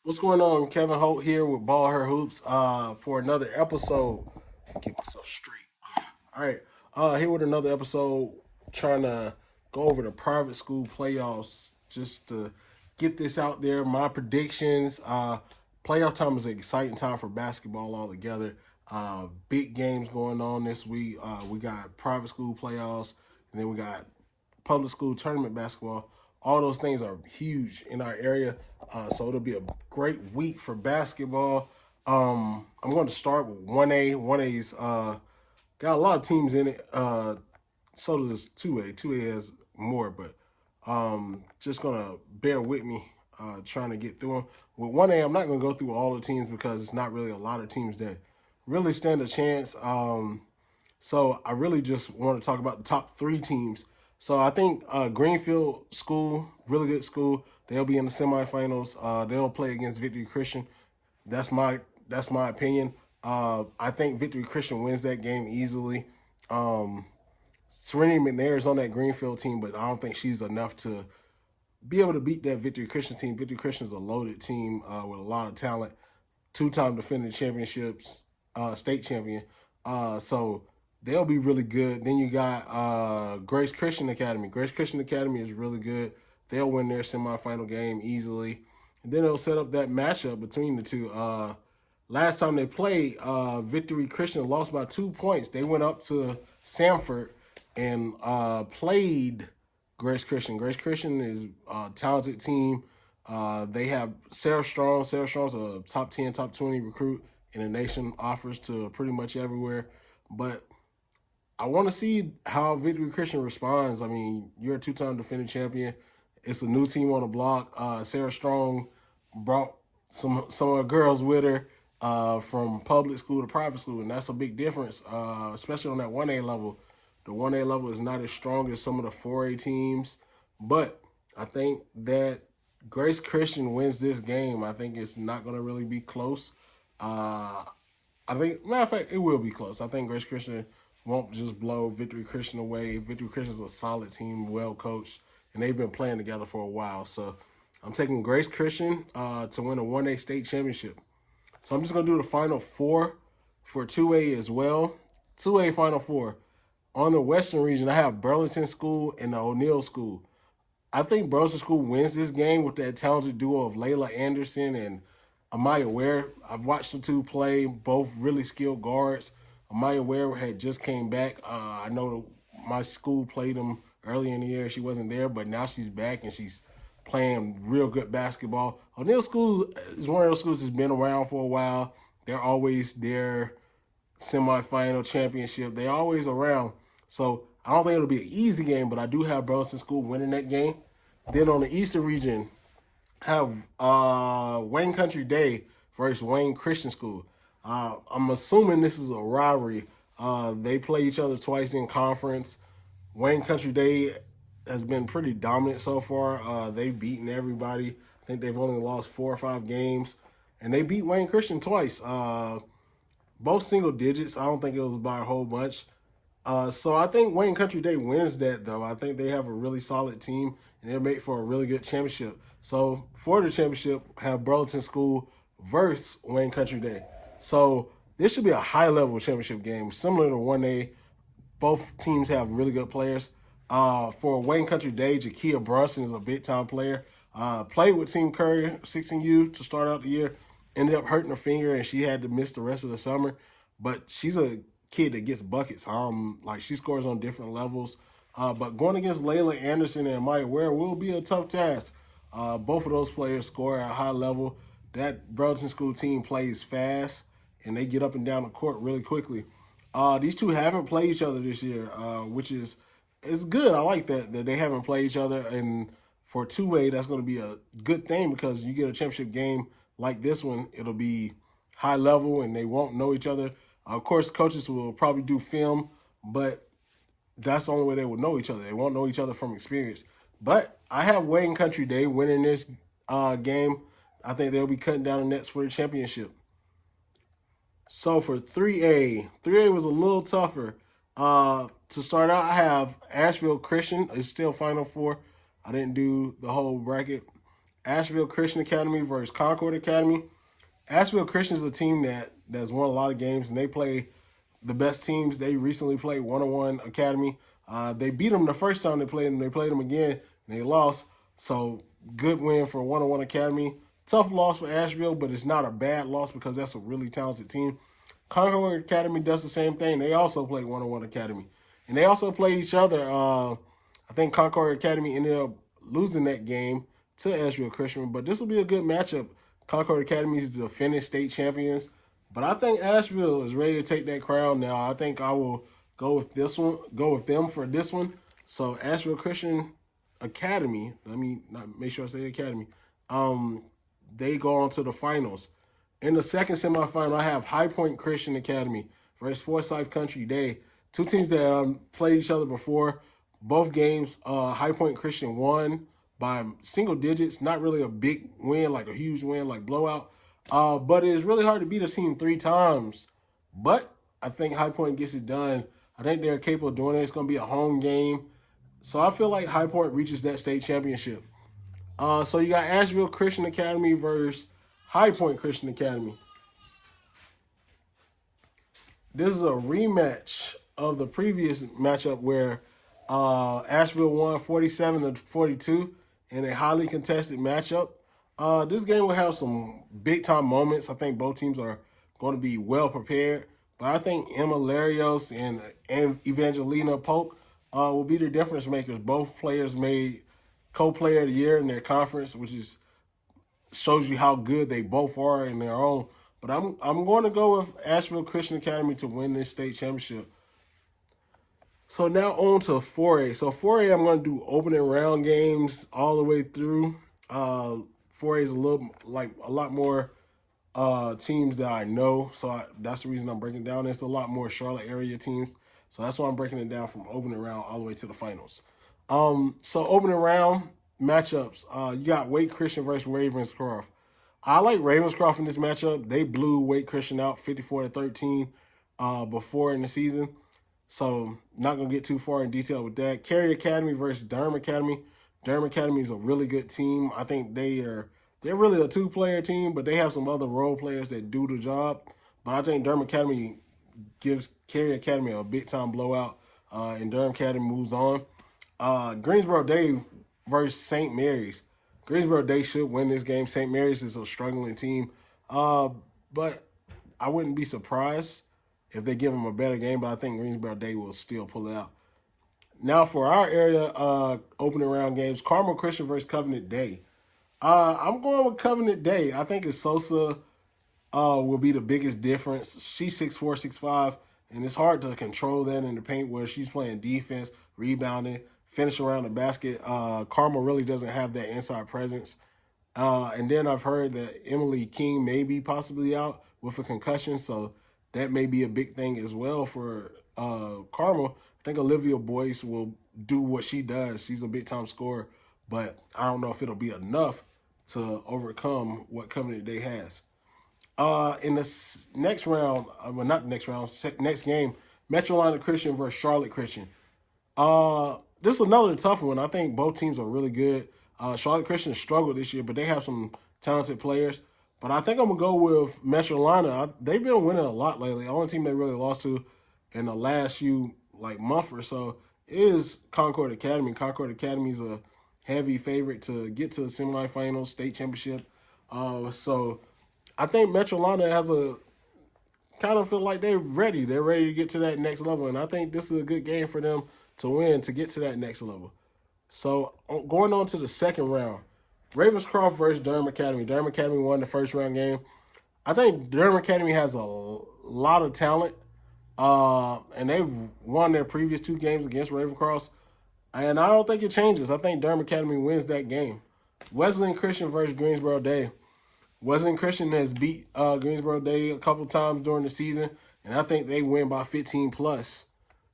What's going on? Kevin Holt here with Ball Her Hoops for another episode. Get myself straight. All right, here with another episode, trying to go over the private school playoffs just to get this out there. My predictions. Playoff time is an exciting time for basketball altogether. Big games going on this week. We got private school playoffs, and then we got public school tournament basketball. All those things are huge in our area. So it'll be a great week for basketball. I'm going to start with 1A. 1A's got a lot of teams in it. So does 2A. 2A has more, but just going to bear with me trying to get through them. With 1A, I'm not going to go through all the teams because it's not really a lot of teams that really stand a chance. So I really just want to talk about the top three teams. So I think Greenfield School, really good school. They'll be in the semifinals. They'll play against Victory Christian. That's my that's my opinion. I think Victory Christian wins that game easily. Um, Serenity McNair is on that Greenfield team, but I don't think she's enough to be able to beat that Victory Christian team. Victory Christian is a loaded team with a lot of talent. Two-time defending championships, state champion. So they'll be really good. Then you got Grace Christian Academy. Grace Christian Academy is really good. They'll win their semifinal game easily. And then they'll set up that matchup between the two. Last time they played, Victory Christian lost by 2 points. They went up to Sanford and played Grace Christian. Grace Christian is a talented team. They have Sarah Strong. Sarah Strong's a top 10, top 20 recruit in the nation, offers to pretty much everywhere. But I want to see how Victory Christian responds. I mean, you're a two-time defending champion. It's a new team on the block. Sarah Strong brought some of the girls with her from public school to private school, and that's a big difference, especially on that 1A level. The 1A level is not as strong as some of the 4A teams, but I think that Grace Christian wins this game. I think it's not going to really be close. I think, matter of fact, it will be close. I think Grace Christian won't just blow Victory Christian away. Victory Christian is a solid team, well coached, and they've been playing together for a while. So I'm taking Grace Christian to win a 1A state championship. So I'm just going to do the final four for 2A as well. 2A final four. On the Western region, I have Burlington School and the O'Neill School. I think Burlington School wins this game with that talented duo of Layla Anderson and Amaya Ware. I've watched the two play, both really skilled guards. Amaya Ware had just came back. I know my school played them early in the year. She wasn't there, but now she's back and she's playing real good basketball. O'Neill School is one of those schools that's been around for a while. They're always there, semifinal championship. They're always around. So I don't think it'll be an easy game, but I do have Burlington School winning that game. Then on the Eastern region, have Wayne Country Day versus Wayne Christian School. I'm assuming this is a rivalry. They play each other twice in conference. Wayne Country Day has been pretty dominant so far. They've beaten everybody. I think they've only lost 4 or 5 games, and they beat Wayne Christian twice. Both single digits. I don't think it was by a whole bunch. So I think Wayne Country Day wins that, though. I think they have a really solid team, and they're made for a really good championship. So for the championship, have Burlington School versus Wayne Country Day. So this should be a high-level championship game, similar to 1A. Both teams have really good players. For Wayne Country Day, Jakia Brunson is a big-time player. Played with Team Kerry, 16U, to start out the year. Ended up hurting her finger, and she had to miss the rest of the summer. But she's a kid that gets buckets. Like she scores on different levels. But going against Layla Anderson and Maya Ware will be a tough task. Both of those players score at a high level. That Burlington School team plays fast, and they get up and down the court really quickly. These two haven't played each other this year, which is it's good. I like that they haven't played each other, and for 2A, that's going to be a good thing because you get a championship game like this one, it'll be high level, and they won't know each other. Of course, coaches will probably do film, but that's the only way they will know each other. They won't know each other from experience. But I have Wayne Country Day winning this game. I think they'll be cutting down the nets for the championship. So for 3A, 3A was a little tougher. To start out, I have Asheville Christian. It's still Final Four. I didn't do the whole bracket. Asheville Christian Academy versus Conqueror Academy. Asheville Christian is a team that's won a lot of games, and they play the best teams. They recently played 101 Academy. They beat them the first time they played them. They played them again, and they lost. So good win for 101 Academy. Tough loss for Asheville, but it's not a bad loss because that's a really talented team. Conqueror Academy does the same thing. They also play 101 Academy. And they also play each other. I think Conqueror Academy ended up losing that game to Asheville Christian, but this will be a good matchup. Conqueror Academy is the defending state champions, but I think Asheville is ready to take that crown now. I think I will go with this one, go with them for this one. So Asheville Christian Academy, let me not make sure I say Academy. They go on to the finals. In the second semifinal, I have High Point Christian Academy versus Forsyth Country Day. Two teams that played each other before. Both games, High Point Christian won by single digits. Not really a big win, like a huge win, like blowout. But it's really hard to beat a team 3 times. But I think High Point gets it done. I think they're capable of doing it. It's going to be a home game. So I feel like High Point reaches that state championship. So you got Asheville Christian Academy versus High Point Christian Academy. This is a rematch of the previous matchup where Asheville won 47-42 in a highly contested matchup. This game will have some big-time moments. I think both teams are going to be well prepared. But I think Emma Larios and Evangelina Polk will be the difference makers. Both players made co-player of the year in their conference, which shows you how good they both are in their own. But I'm going to go with Asheville Christian Academy to win this state championship. So now on to 4A. So 4A, I'm going to do opening round games all the way through. 4A is a lot more teams that I know. So that's the reason I'm breaking it down. It's a lot more Charlotte area teams. So that's why I'm breaking it down from opening round all the way to the finals. So opening round matchups. You got Wake Christian versus Ravenscroft. I like Ravenscroft in this matchup. They blew Wake Christian out 54-13 before in the season. So not going to get too far in detail with that. Kerry Academy versus Durham Academy. Durham Academy is a really good team. I think they're really a 2-player team, but they have some other role players that do the job. But I think Durham Academy gives Kerry Academy a big-time blowout, and Durham Academy moves on. Greensboro Day versus St. Mary's. Greensboro Day should win this game. St. Mary's is a struggling team. But I wouldn't be surprised if they give them a better game, but I think Greensboro Day will still pull it out. Now for our area opening round games, Carmel Christian versus Covenant Day. I'm going with Covenant Day. I think Sosa will be the biggest difference. She's 6'4", 6'5", and it's hard to control that in the paint where she's playing defense, rebounding, finishing around the basket. Carmel really doesn't have that inside presence. And then I've heard that Emily King may be possibly out with a concussion, so that may be a big thing as well for Carmel. I think Olivia Boyce will do what she does. She's a big-time scorer, but I don't know if it'll be enough to overcome what Covenant Day has. In the next round, well, not the next round, next game, Metrolina Christian versus Charlotte Christian. This is another tough one. I think both teams are really good. Charlotte Christian struggled this year, but they have some talented players. But I think I'm going to go with Metrolina. They've been winning a lot lately. The only team they really lost to in the last few month or so is Conqueror Academy. Conqueror Academy is a heavy favorite to get to the semifinals, state championship. So I think Metrolina has a kind of feel like they're ready. They're ready to get to that next level. And I think this is a good game for them to win to get to that next level. So going on to the second round, Ravenscroft versus Durham Academy. Durham Academy won the first round game. I think Durham Academy has a lot of talent. And they've won their previous 2 games against Ravencroft. And I don't think it changes. I think Durham Academy wins that game. Wesleyan Christian versus Greensboro Day. Wesleyan Christian has beat Greensboro Day a couple times during the season, and I think they win by 15 plus.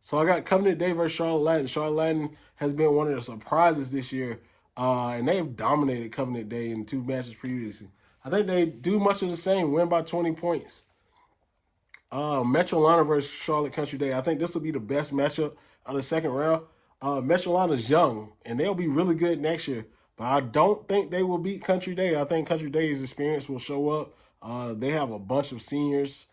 So I got Covenant Day versus Charlotte Latin. Charlotte Latin has been one of the surprises this year, and they've dominated Covenant Day in 2 matches previously. I think they do much of the same, win by 20 points. Metrolina versus Charlotte Country Day. I think this will be the best matchup of the second round. Metrolina's young, and they'll be really good next year. But I don't think they will beat Country Day. I think Country Day's experience will show up. They have a bunch of seniors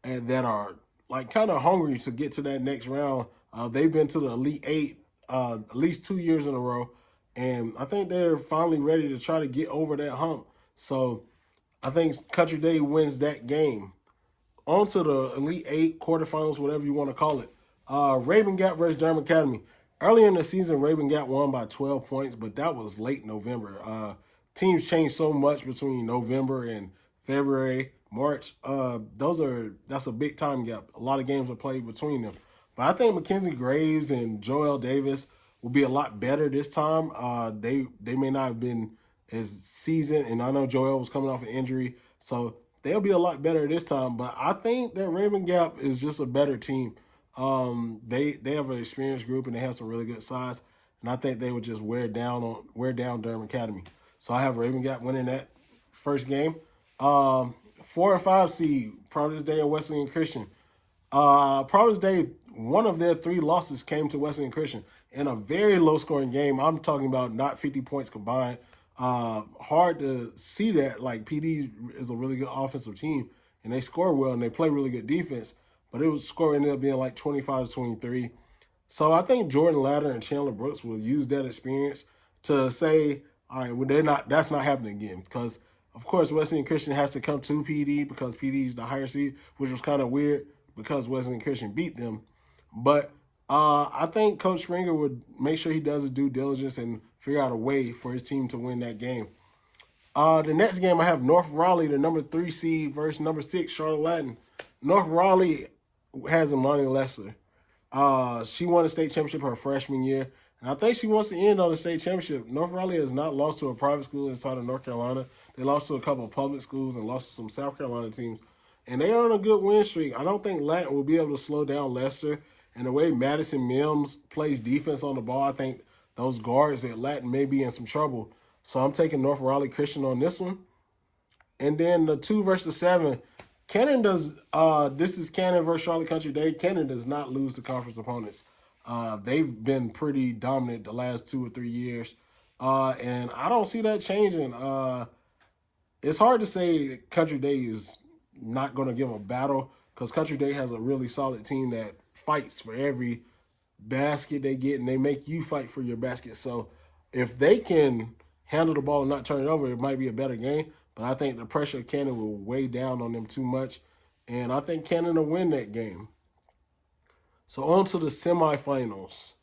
and that are like kind of hungry to get to that next round. They've been to the Elite Eight at least 2 years in a row, and I think they're finally ready to try to get over that hump. So I think Country Day wins that game. On to the Elite Eight, quarterfinals, whatever you want to call it. Raven Gap versus Durham Academy. Early in the season, Raven Gap won by 12 points, but that was late November. Teams changed so much between November and February, March. That's a big time gap. A lot of games were played between them. But I think Mackenzie Graves and Joel Davis will be a lot better this time. They may not have been as seasoned, and I know Joel was coming off an injury, so they'll be a lot better this time. But I think that Raven Gap is just a better team. They have an experienced group and they have some really good size, and I think they would just wear down Durham Academy. So I have Raven Gap winning that first game. 4 and 5 seed Providence Day and Wesleyan Christian. Providence Day, one of their 3 losses came to Wesleyan Christian in a very low scoring game. I'm talking about not 50 points combined. Hard to see that. Like, PD is a really good offensive team and they score well and they play really good defense. But score ended up being like 25-23. So I think Jordan Latter and Chandler Brooks will use that experience to say, all right, well, that's not happening again. Because, of course, Wesleyan Christian has to come to PD because PD is the higher seed, which was kind of weird because Wesleyan Christian beat them. But I think Coach Springer would make sure he does his due diligence and figure out a way for his team to win that game. The next game I have North Raleigh, the number 3 seed versus number 6, Charlotte Latin. North Raleigh has Imani Lester. She won the state championship her freshman year, and I think she wants to end on the state championship. North Raleigh has not lost to a private school inside of North Carolina. They lost to a couple of public schools and lost to some South Carolina teams, and they are on a good win streak. I don't think Latin will be able to slow down Lester, and the way Madison Mims plays defense on the ball, I think those guards at Latin may be in some trouble. So I'm taking North Raleigh Christian on this one. And then the 2 versus 7, Canon does. This is Canon versus Charlotte Country Day. Canon does not lose to conference opponents. They've been pretty dominant the last 2 or 3 years, and I don't see that changing. It's hard to say Country Day is not going to give a battle because Country Day has a really solid team that fights for every basket they get, and they make you fight for your basket. So if they can handle the ball and not turn it over, it might be a better game. But I think the pressure of Canon will weigh down on them too much. And I think Canon will win that game. So on to the semifinals.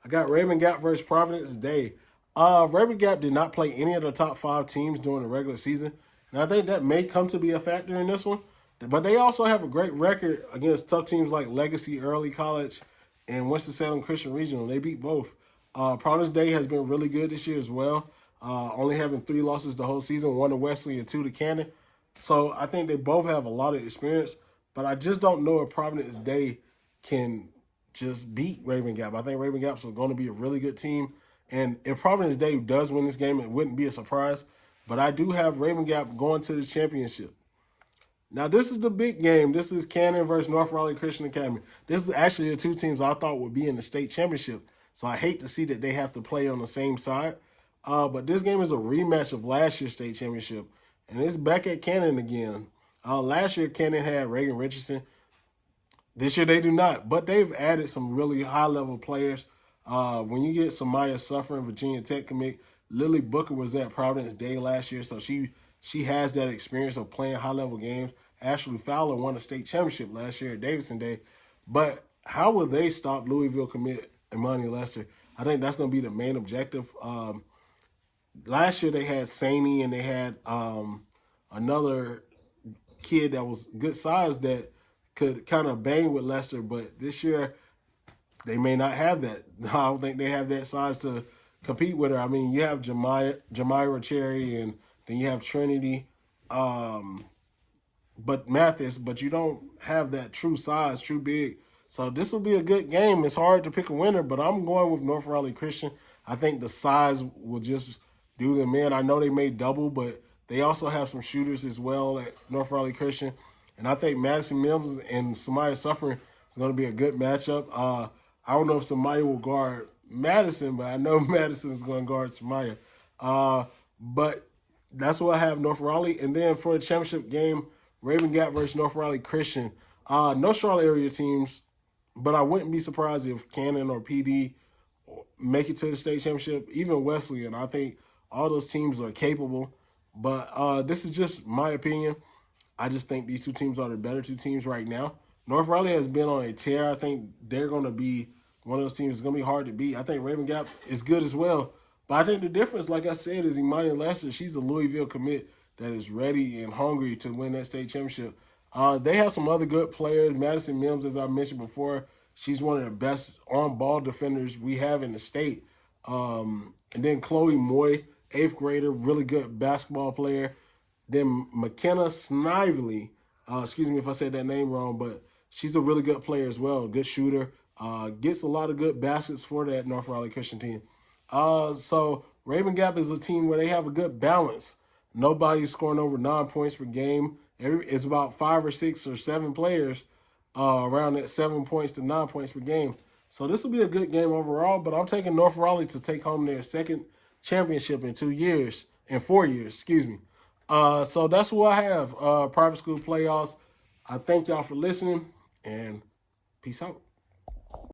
I got Raymond Gap versus Providence Day. Raymond Gap did not play any of the top 5 teams during the regular season. And I think that may come to be a factor in this one. But they also have a great record against tough teams like Legacy Early College and Winston-Salem Christian Regional. They beat both. Providence Day has been really good this year as well. Only having 3 losses the whole season, 1 to Wesleyan and 2 to Canon. So I think they both have a lot of experience, but I just don't know if Providence Day can just beat Raven Gap. I think Raven Gap's going to be a really good team, and if Providence Day does win this game, it wouldn't be a surprise, but I do have Raven Gap going to the championship. Now, this is the big game. This is Canon versus North Raleigh Christian Academy. This is actually the 2 teams I thought would be in the state championship, so I hate to see that they have to play on the same side. But this game is a rematch of last year's state championship, and it's back at Canon again. Last year, Canon had Reagan Richardson. This year, they do not, but they've added some really high-level players. When you get Samaya Suffering, Virginia Tech commit, Lily Booker was at Providence Day last year, so she has that experience of playing high-level games. Ashley Fowler won a state championship last year at Davidson Day, but how will they stop Louisville commit Imani Lester? I think that's going to be the main objective. Last year they had Saney and they had another kid that was good size that could kind of bang with Lester, but this year they may not have that. I don't think they have that size to compete with her. I mean, you have Jamira Cherry and then you have Trinity, but Mathis, but you don't have that true size, true big. So this will be a good game. It's hard to pick a winner, but I'm going with North Raleigh Christian. I think the size will just do them in. I know they may double, but they also have some shooters as well at North Raleigh Christian. And I think Madison Mims and Samaya Suffering is going to be a good matchup. I don't know if Samaya will guard Madison, but I know Madison is going to guard Samaya. But that's what I have, North Raleigh. And then for the championship game, Raven Gap versus North Raleigh Christian. No Charlotte area teams, but I wouldn't be surprised if Canon or PD make it to the state championship. Even Wesleyan, I think all those teams are capable. But this is just my opinion. I just think these two teams are the better two teams right now. North Raleigh has been on a tear. I think they're going to be one of those teams that's going to be hard to beat. I think Raven Gap is good as well. But I think the difference, like I said, is Imani Lester. She's a Louisville commit that is ready and hungry to win that state championship. They have some other good players. Madison Mims, as I mentioned before, she's one of the best on-ball defenders we have in the state. And then Chloe Moy, 8th grader, really good basketball player. Then McKenna Snively, excuse me if I said that name wrong, but she's a really good player as well, good shooter. Gets a lot of good baskets for that North Raleigh Christian team. So Raven Gap is a team where they have a good balance. Nobody's scoring over 9 points per game. It's about 5 or 6 or 7 players around that 7 points to 9 points per game. So this will be a good game overall, but I'm taking North Raleigh to take home their second championship in 4 years, excuse me. So that's what I have, private school playoffs. I thank y'all for listening, and peace out.